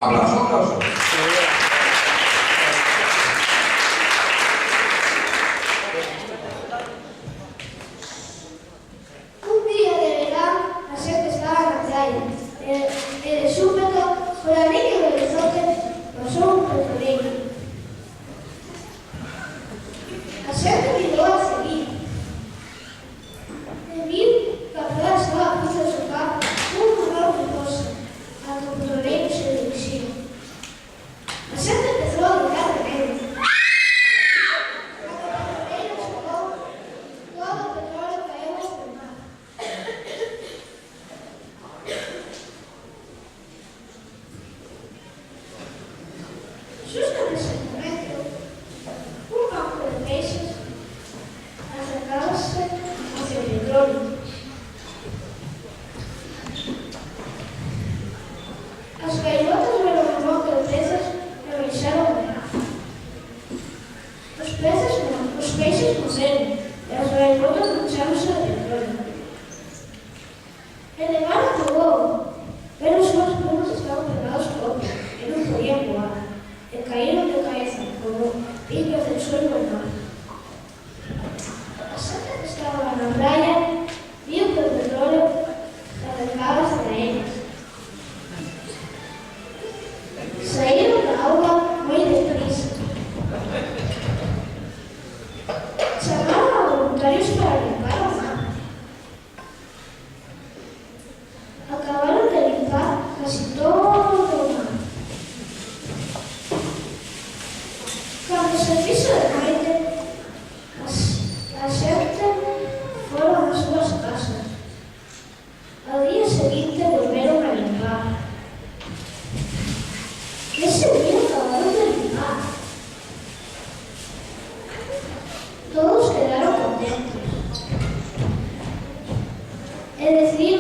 Aplauso, aplauso. Un día de verán, a xente estaba na praia e de súpeto, por ali que do horizonte pasou un petroleiro. A xente mirou a seguir e viu que a praia estaba a punto de chocar unha enorme cosa a que o petroleiro se dirixía. A xente empezou a gritar de medo. Cando o petroleiro chegou, todo o petróleo caeu ao mar. Xusto nese momento, un banco de peixes acercábase hacia o petróleo. As gaivotas viron o banco de peces e o deixaron ver. Os peixes morreron e as gaivotas marcháronse ao petróleo. E levaron o voo, pero os seus plumas estaban pegados ao corpo e non podían voar. E caíron de cabeza como pillos del suelo do mar. A xente que estaba na praia viu que o petróleo acercábase a eles. Saíron da auga moi deprisa. Chamaron a voluntarios para limpar o mar. Acabaron de limpar casi todo o mar. Cando se fixo de noite, a xente foron ás súas casas. Ao día seguinte volveron a limpar. Ese día acabaron de limpar. Todos quedaron contentos. E decidiron